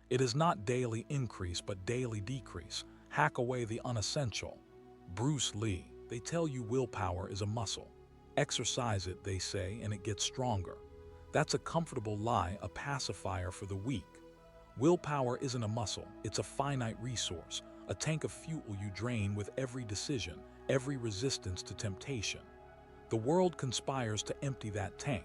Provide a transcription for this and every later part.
It is not daily increase but daily decrease. Hack away the unessential. Bruce Lee. They tell you willpower is a muscle. Exercise it, they say, and it gets stronger. That's a comfortable lie, a pacifier for the weak. Willpower isn't a muscle, it's a finite resource, a tank of fuel you drain with every decision, every resistance to temptation. The world conspires to empty that tank.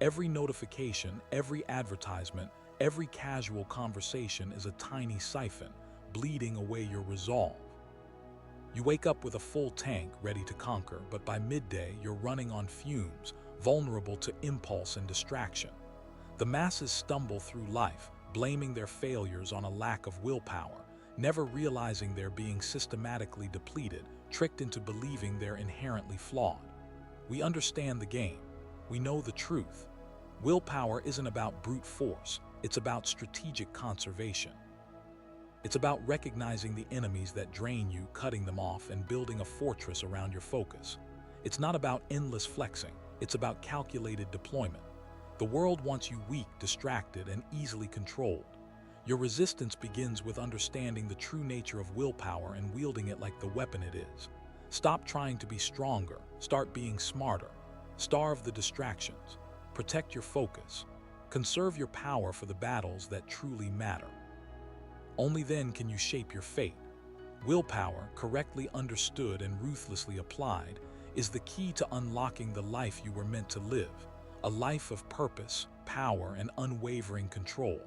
Every notification, every advertisement, every casual conversation is a tiny siphon, bleeding away your resolve. You wake up with a full tank ready to conquer, but by midday you're running on fumes, vulnerable to impulse and distraction. The masses stumble through life, blaming their failures on a lack of willpower, never realizing they're being systematically depleted, tricked into believing they're inherently flawed. We understand the game. We know the truth. Willpower isn't about brute force, it's about strategic conservation. It's about recognizing the enemies that drain you, cutting them off, and building a fortress around your focus. It's not about endless flexing, it's about calculated deployment. The world wants you weak, distracted, and easily controlled. Your resistance begins with understanding the true nature of willpower and wielding it like the weapon it is. Stop trying to be stronger, start being smarter. Starve the distractions. Protect your focus. Conserve your power for the battles that truly matter. Only then can you shape your fate. Willpower, correctly understood and ruthlessly applied, is the key to unlocking the life you were meant to live, a life of purpose, power, and unwavering control.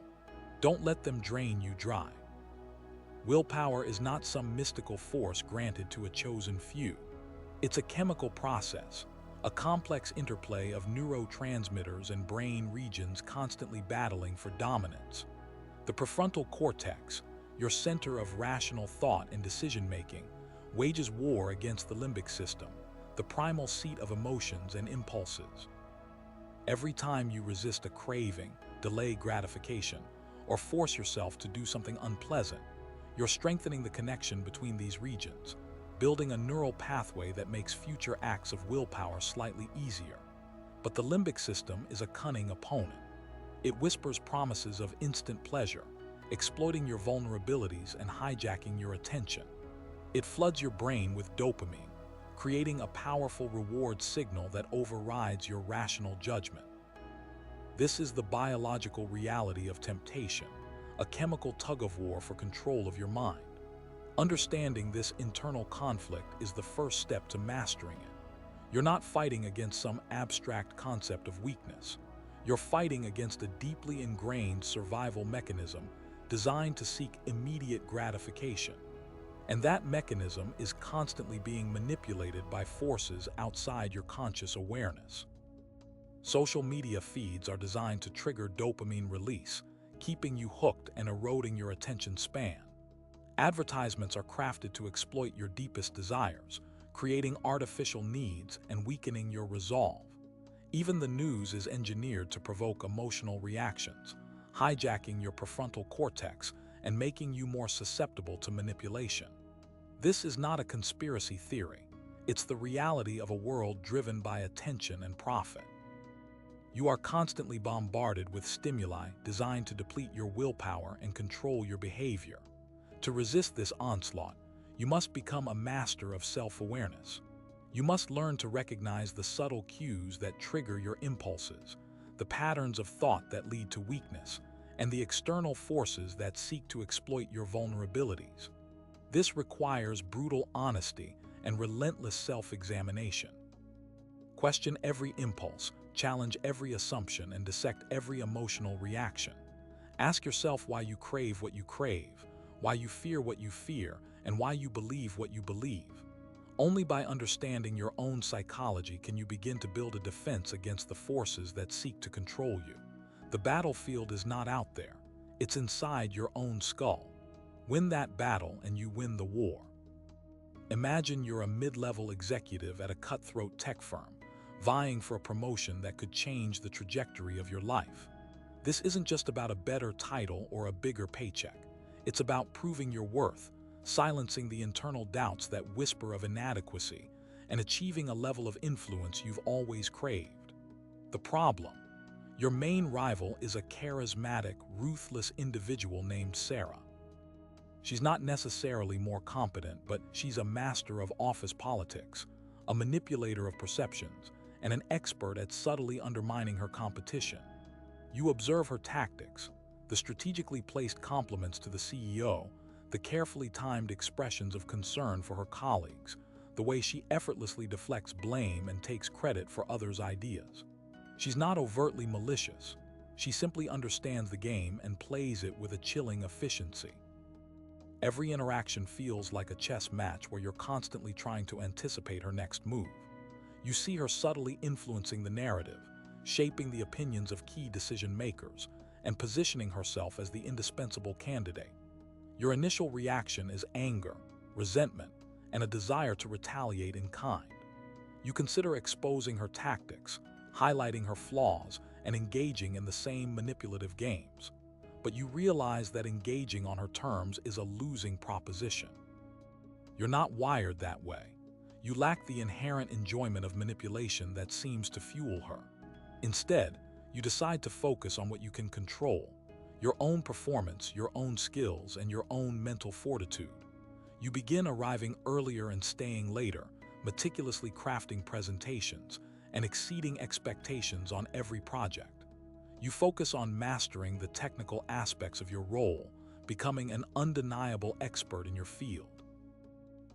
Don't let them drain you dry. Willpower is not some mystical force granted to a chosen few. It's a chemical process, a complex interplay of neurotransmitters and brain regions constantly battling for dominance. The prefrontal cortex, your center of rational thought and decision-making, wages war against the limbic system, the primal seat of emotions and impulses. Every time you resist a craving, delay gratification, or force yourself to do something unpleasant, you're strengthening the connection between these regions, building a neural pathway that makes future acts of willpower slightly easier. But the limbic system is a cunning opponent. It whispers promises of instant pleasure, exploiting your vulnerabilities and hijacking your attention. It floods your brain with dopamine, creating a powerful reward signal that overrides your rational judgment. This is the biological reality of temptation, a chemical tug-of-war for control of your mind. Understanding this internal conflict is the first step to mastering it. You're not fighting against some abstract concept of weakness. You're fighting against a deeply ingrained survival mechanism designed to seek immediate gratification. And that mechanism is constantly being manipulated by forces outside your conscious awareness. Social media feeds are designed to trigger dopamine release, keeping you hooked and eroding your attention span. Advertisements are crafted to exploit your deepest desires, creating artificial needs and weakening your resolve. Even the news is engineered to provoke emotional reactions, hijacking your prefrontal cortex and making you more susceptible to manipulation. This is not a conspiracy theory. It's the reality of a world driven by attention and profit. You are constantly bombarded with stimuli designed to deplete your willpower and control your behavior. To resist this onslaught, you must become a master of self-awareness. You must learn to recognize the subtle cues that trigger your impulses, the patterns of thought that lead to weakness, and the external forces that seek to exploit your vulnerabilities. This requires brutal honesty and relentless self-examination. Question every impulse, challenge every assumption, and dissect every emotional reaction. Ask yourself why you crave what you crave, why you fear what you fear, and why you believe what you believe. Only by understanding your own psychology can you begin to build a defense against the forces that seek to control you. The battlefield is not out there, it's inside your own skull. Win that battle and you win the war. Imagine you're a mid-level executive at a cutthroat tech firm, vying for a promotion that could change the trajectory of your life. This isn't just about a better title or a bigger paycheck. It's about proving your worth, silencing the internal doubts that whisper of inadequacy, and achieving a level of influence you've always craved. The problem: Your main rival is a charismatic, ruthless individual named Sarah. She's not necessarily more competent, but she's a master of office politics, a manipulator of perceptions, and an expert at subtly undermining her competition. You observe her tactics, the strategically placed compliments to the CEO, the carefully timed expressions of concern for her colleagues, the way she effortlessly deflects blame and takes credit for others' ideas. She's not overtly malicious. She simply understands the game and plays it with a chilling efficiency. Every interaction feels like a chess match where you're constantly trying to anticipate her next move. You see her subtly influencing the narrative, shaping the opinions of key decision makers, and positioning herself as the indispensable candidate. Your initial reaction is anger, resentment, and a desire to retaliate in kind. You consider exposing her tactics, highlighting her flaws, and engaging in the same manipulative games. But you realize that engaging on her terms is a losing proposition. You're not wired that way. You lack the inherent enjoyment of manipulation that seems to fuel her. Instead, you decide to focus on what you can control: your own performance, your own skills, and your own mental fortitude. You begin arriving earlier and staying later, meticulously crafting presentations, and exceeding expectations on every project. You focus on mastering the technical aspects of your role, becoming an undeniable expert in your field.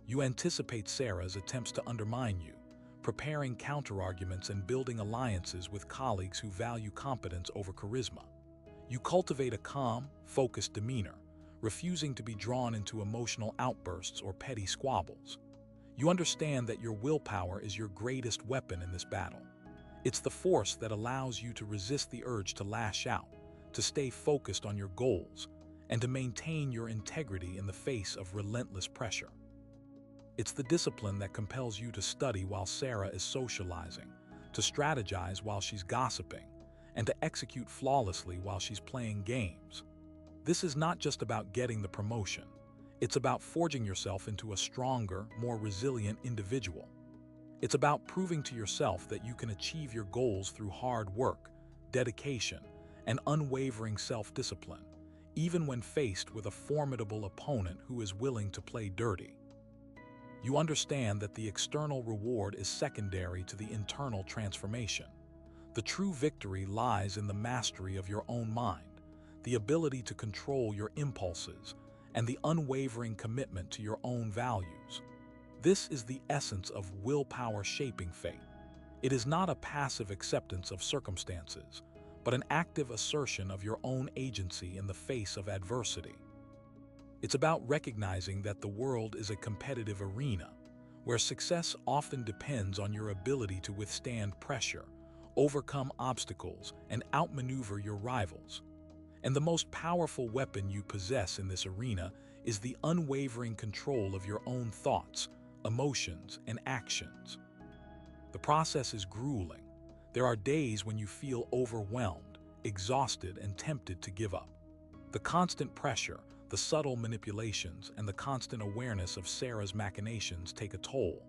You anticipate Sarah's attempts to undermine you, preparing counterarguments and building alliances with colleagues who value competence over charisma. You cultivate a calm, focused demeanor, refusing to be drawn into emotional outbursts or petty squabbles. You understand that your willpower is your greatest weapon in this battle. It's the force that allows you to resist the urge to lash out, to stay focused on your goals, and to maintain your integrity in the face of relentless pressure. It's the discipline that compels you to study while Sarah is socializing, to strategize while she's gossiping, and to execute flawlessly while she's playing games. This is not just about getting the promotion. It's about forging yourself into a stronger, more resilient individual. It's about proving to yourself that you can achieve your goals through hard work, dedication, and unwavering self-discipline, even when faced with a formidable opponent who is willing to play dirty. You understand that the external reward is secondary to the internal transformation. The true victory lies in the mastery of your own mind, the ability to control your impulses, and the unwavering commitment to your own values. This is the essence of willpower shaping fate. It is not a passive acceptance of circumstances, but an active assertion of your own agency in the face of adversity. It's about recognizing that the world is a competitive arena, where success often depends on your ability to withstand pressure, overcome obstacles, and outmaneuver your rivals. And the most powerful weapon you possess in this arena is the unwavering control of your own thoughts, emotions, and actions. The process is grueling. There are days when you feel overwhelmed, exhausted, and tempted to give up. The constant pressure, the subtle manipulations, and the constant awareness of Sarah's machinations take a toll.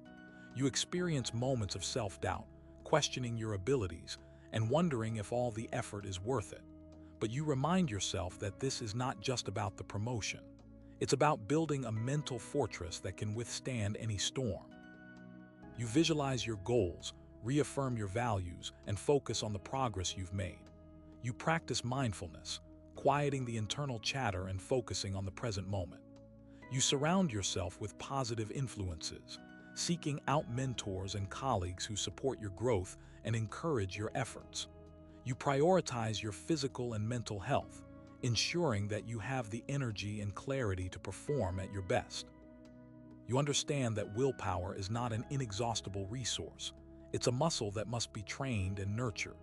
You experience moments of self-doubt, questioning your abilities, and wondering if all the effort is worth it. But you remind yourself that this is not just about the promotion. It's about building a mental fortress that can withstand any storm. You visualize your goals, reaffirm your values, and focus on the progress you've made. You practice mindfulness, quieting the internal chatter and focusing on the present moment. You surround yourself with positive influences, seeking out mentors and colleagues who support your growth and encourage your efforts. You prioritize your physical and mental health, ensuring that you have the energy and clarity to perform at your best. You understand that willpower is not an inexhaustible resource. It's a muscle that must be trained and nurtured.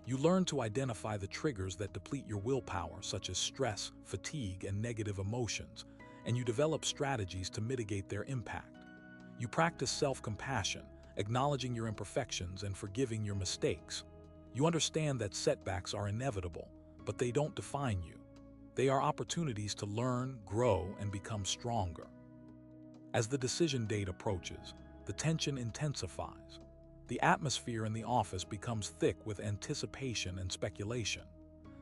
You learn to identify the triggers that deplete your willpower, such as stress, fatigue, and negative emotions, and you develop strategies to mitigate their impact. You practice self-compassion, acknowledging your imperfections and forgiving your mistakes. You understand that setbacks are inevitable, but they don't define you. They are opportunities to learn, grow, and become stronger. As the decision date approaches, the tension intensifies. The atmosphere in the office becomes thick with anticipation and speculation.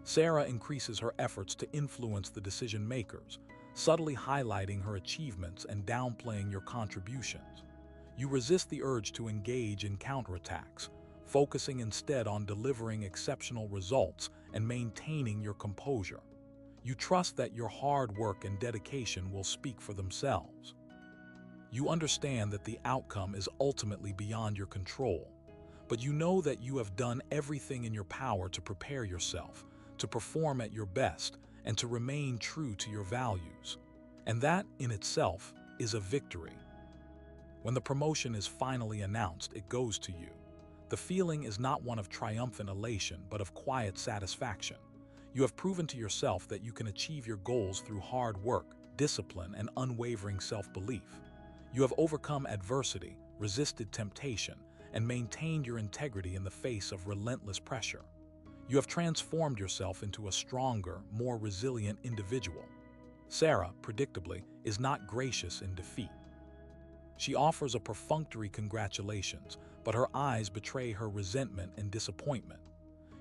Sarah increases her efforts to influence the decision makers, subtly highlighting her achievements and downplaying your contributions. You resist the urge to engage in counterattacks, focusing instead on delivering exceptional results and maintaining your composure. You trust that your hard work and dedication will speak for themselves. You understand that the outcome is ultimately beyond your control, but you know that you have done everything in your power to prepare yourself, to perform at your best, and to remain true to your values. And that, in itself, is a victory. When the promotion is finally announced, it goes to you. The feeling is not one of triumphant elation, but of quiet satisfaction. You have proven to yourself that you can achieve your goals through hard work, discipline, and unwavering self-belief. You have overcome adversity, resisted temptation, and maintained your integrity in the face of relentless pressure. You have transformed yourself into a stronger, more resilient individual. Sarah, predictably, is not gracious in defeat. She offers a perfunctory congratulations, but her eyes betray her resentment and disappointment.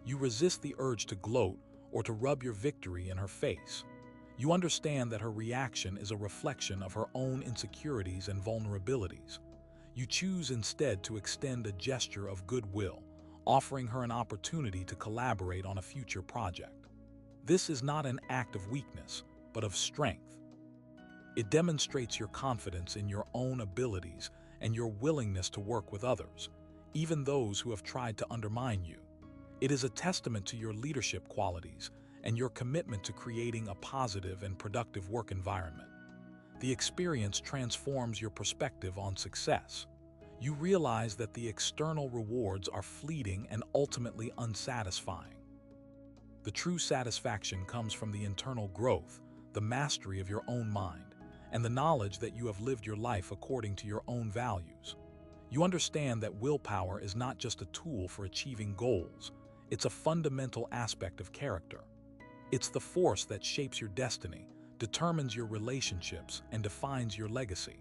You resist the urge to gloat or to rub your victory in her face. You understand that her reaction is a reflection of her own insecurities and vulnerabilities. You choose instead to extend a gesture of goodwill, offering her an opportunity to collaborate on a future project. This is not an act of weakness, but of strength. It demonstrates your confidence in your own abilities and your willingness to work with others, even those who have tried to undermine you. It is a testament to your leadership qualities and your commitment to creating a positive and productive work environment. The experience transforms your perspective on success. You realize that the external rewards are fleeting and ultimately unsatisfying. The true satisfaction comes from the internal growth, the mastery of your own mind, and the knowledge that you have lived your life according to your own values. You understand that willpower is not just a tool for achieving goals, it's a fundamental aspect of character. It's the force that shapes your destiny, determines your relationships, and defines your legacy.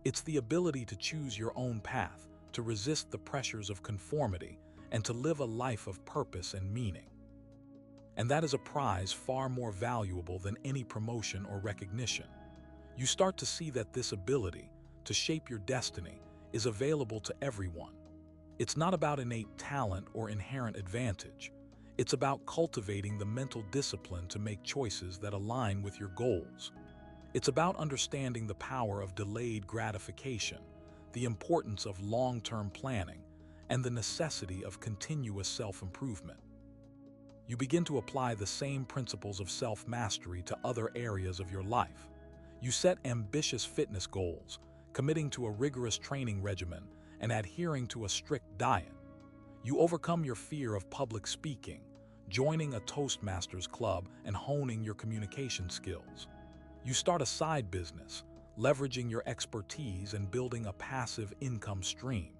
It's the ability to choose your own path, to resist the pressures of conformity, and to live a life of purpose and meaning. And that is a prize far more valuable than any promotion or recognition. You start to see that this ability to shape your destiny is available to everyone. It's not about innate talent or inherent advantage. It's about cultivating the mental discipline to make choices that align with your goals. It's about understanding the power of delayed gratification, the importance of long-term planning, and the necessity of continuous self-improvement. You begin to apply the same principles of self-mastery to other areas of your life. You set ambitious fitness goals, committing to a rigorous training regimen and adhering to a strict diet. You overcome your fear of public speaking, joining a Toastmasters club and honing your communication skills. You start a side business, leveraging your expertise and building a passive income stream.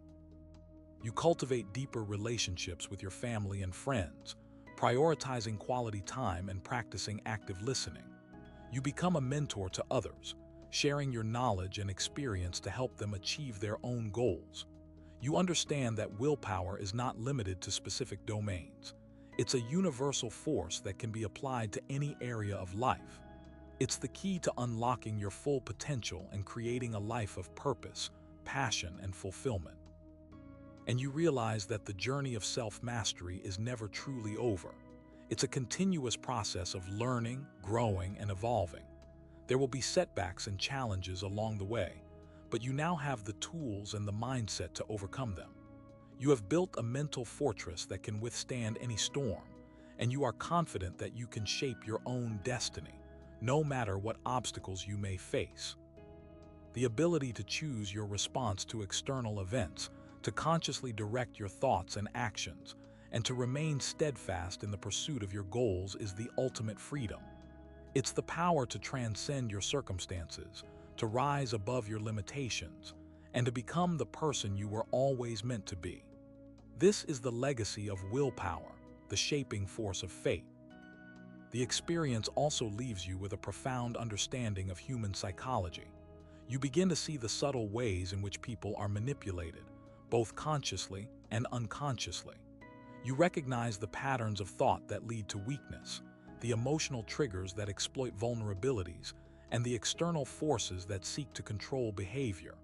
You cultivate deeper relationships with your family and friends, prioritizing quality time and practicing active listening. You become a mentor to others, sharing your knowledge and experience to help them achieve their own goals. You understand that willpower is not limited to specific domains. It's a universal force that can be applied to any area of life. It's the key to unlocking your full potential and creating a life of purpose, passion, and fulfillment. And you realize that the journey of self-mastery is never truly over. It's a continuous process of learning, growing, and evolving. There will be setbacks and challenges along the way, but you now have the tools and the mindset to overcome them. You have built a mental fortress that can withstand any storm, and you are confident that you can shape your own destiny, no matter what obstacles you may face. The ability to choose your response to external events, to consciously direct your thoughts and actions, and to remain steadfast in the pursuit of your goals is the ultimate freedom. It's the power to transcend your circumstances, to rise above your limitations, and to become the person you were always meant to be. This is the legacy of willpower, the shaping force of fate. The experience also leaves you with a profound understanding of human psychology. You begin to see the subtle ways in which people are manipulated, both consciously and unconsciously. You recognize the patterns of thought that lead to weakness, the emotional triggers that exploit vulnerabilities, and the external forces that seek to control behavior.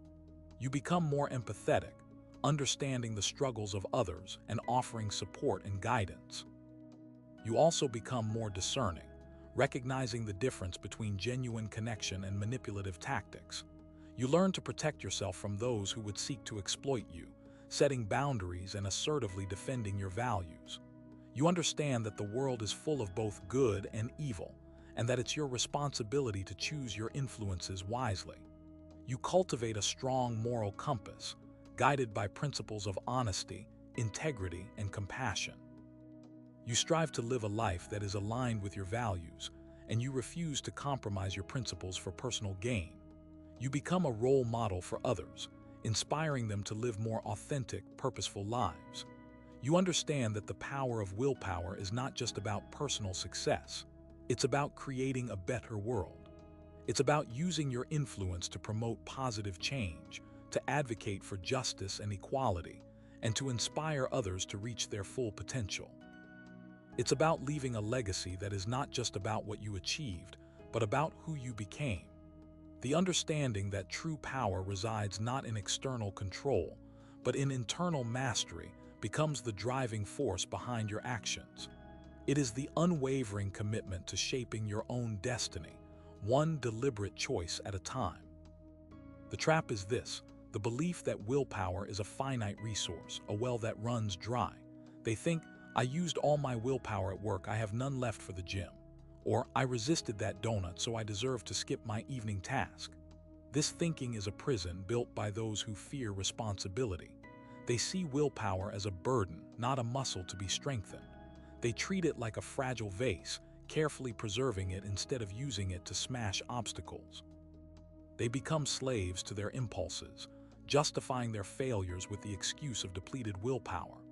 You become more empathetic, understanding the struggles of others and offering support and guidance. You also become more discerning, recognizing the difference between genuine connection and manipulative tactics. You learn to protect yourself from those who would seek to exploit you, setting boundaries and assertively defending your values. You understand that the world is full of both good and evil, and that it's your responsibility to choose your influences wisely. You cultivate a strong moral compass, guided by principles of honesty, integrity, and compassion. You strive to live a life that is aligned with your values, and you refuse to compromise your principles for personal gain. You become a role model for others, inspiring them to live more authentic, purposeful lives. You understand that the power of willpower is not just about personal success. It's about creating a better world. It's about using your influence to promote positive change, to advocate for justice and equality, and to inspire others to reach their full potential. It's about leaving a legacy that is not just about what you achieved, but about who you became. The understanding that true power resides not in external control, but in internal mastery becomes the driving force behind your actions. It is the unwavering commitment to shaping your own destiny, one deliberate choice at a time. The trap is this: the belief that willpower is a finite resource, a well that runs dry. They think, I used all my willpower at work, I have none left for the gym. Or, I resisted that donut, so I deserve to skip my evening task. This thinking is a prison built by those who fear responsibility. They see willpower as a burden, not a muscle to be strengthened. They treat it like a fragile vase, carefully preserving it instead of using it to smash obstacles. They become slaves to their impulses, justifying their failures with the excuse of depleted willpower.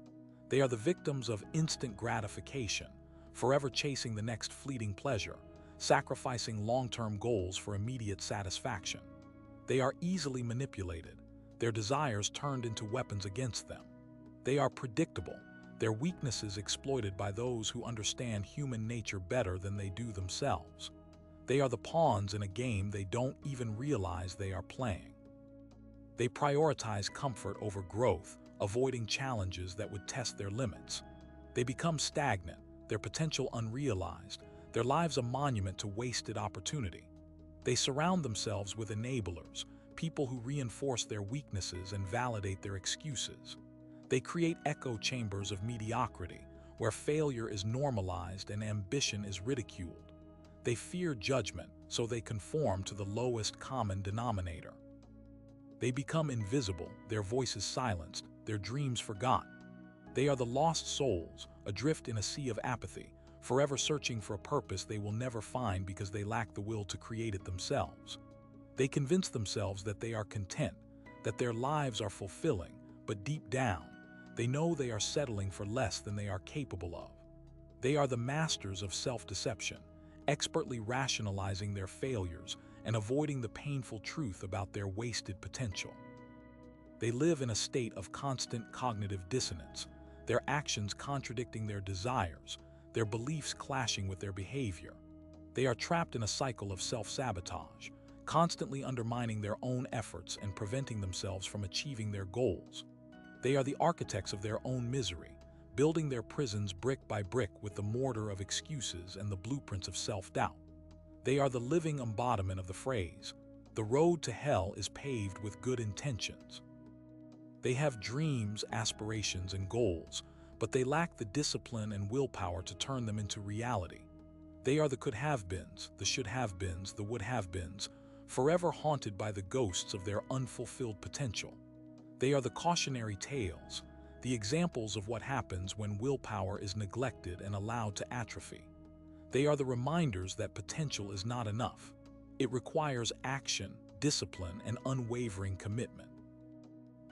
They are the victims of instant gratification, forever chasing the next fleeting pleasure, sacrificing long-term goals for immediate satisfaction. They are easily manipulated, their desires turned into weapons against them. They are predictable, their weaknesses exploited by those who understand human nature better than they do themselves. They are the pawns in a game they don't even realize they are playing. They prioritize comfort over growth, avoiding challenges that would test their limits. They become stagnant, their potential unrealized, their lives a monument to wasted opportunity. They surround themselves with enablers, people who reinforce their weaknesses and validate their excuses. They create echo chambers of mediocrity, where failure is normalized and ambition is ridiculed. They fear judgment, so they conform to the lowest common denominator. They become invisible, their voices silenced, their dreams forgotten. They are the lost souls, adrift in a sea of apathy, forever searching for a purpose they will never find because they lack the will to create it themselves. They convince themselves that they are content, that their lives are fulfilling, but deep down, they know they are settling for less than they are capable of. They are the masters of self-deception, expertly rationalizing their failures and avoiding the painful truth about their wasted potential. They live in a state of constant cognitive dissonance, their actions contradicting their desires, their beliefs clashing with their behavior. They are trapped in a cycle of self-sabotage, constantly undermining their own efforts and preventing themselves from achieving their goals. They are the architects of their own misery, building their prisons brick by brick with the mortar of excuses and the blueprints of self-doubt. They are the living embodiment of the phrase, "The road to hell is paved with good intentions." They have dreams, aspirations, and goals, but they lack the discipline and willpower to turn them into reality. They are the could-have-beens, the should-have-beens, the would-have-beens, forever haunted by the ghosts of their unfulfilled potential. They are the cautionary tales, the examples of what happens when willpower is neglected and allowed to atrophy. They are the reminders that potential is not enough. It requires action, discipline, and unwavering commitment.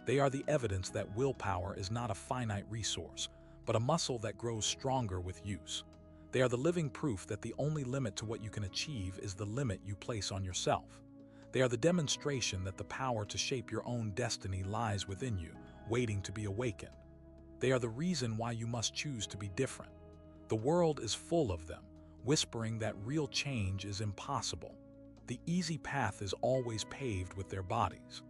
They are the evidence that willpower is not a finite resource, but a muscle that grows stronger with use. They are the living proof that the only limit to what you can achieve is the limit you place on yourself. They are the demonstration that the power to shape your own destiny lies within you, waiting to be awakened. They are the reason why you must choose to be different. The world is full of them, whispering that real change is impossible. The easy path is always paved with their bodies.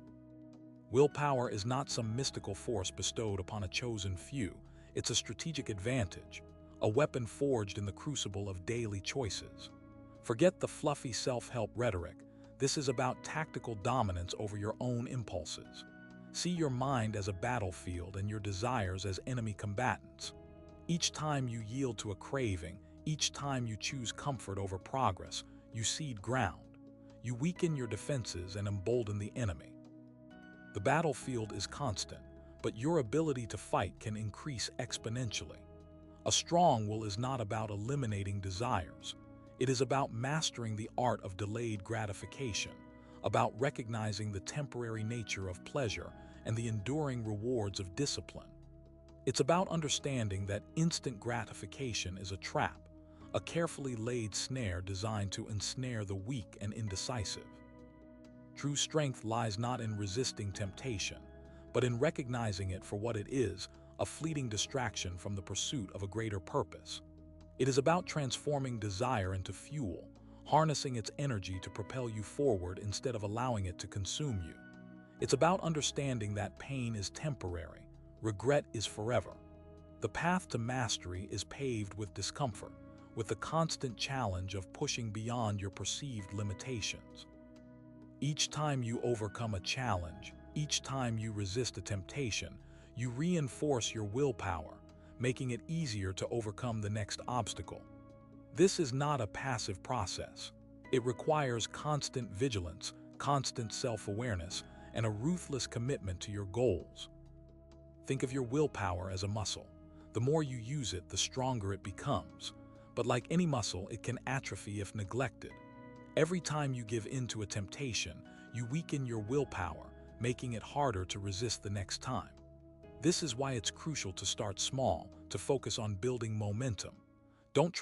Willpower is not some mystical force bestowed upon a chosen few. It's a strategic advantage, a weapon forged in the crucible of daily choices. Forget the fluffy self-help rhetoric. This is about tactical dominance over your own impulses. See your mind as a battlefield and your desires as enemy combatants. Each time you yield to a craving, each time you choose comfort over progress, you cede ground. You weaken your defenses and embolden the enemy. The battlefield is constant, but your ability to fight can increase exponentially. A strong will is not about eliminating desires. It is about mastering the art of delayed gratification, about recognizing the temporary nature of pleasure and the enduring rewards of discipline. It's about understanding that instant gratification is a trap, a carefully laid snare designed to ensnare the weak and indecisive. True strength lies not in resisting temptation, but in recognizing it for what it is, a fleeting distraction from the pursuit of a greater purpose. It is about transforming desire into fuel, harnessing its energy to propel you forward instead of allowing it to consume you. It's about understanding that pain is temporary, regret is forever. The path to mastery is paved with discomfort, with the constant challenge of pushing beyond your perceived limitations. Each time you overcome a challenge, each time you resist a temptation, you reinforce your willpower, making it easier to overcome the next obstacle. This is not a passive process. It requires constant vigilance, constant self-awareness, and a ruthless commitment to your goals. Think of your willpower as a muscle. The more you use it, the stronger it becomes. But like any muscle, it can atrophy if neglected. Every time you give in to a temptation, you weaken your willpower, making it harder to resist the next time. This is why it's crucial to start small, to focus on building momentum. Don't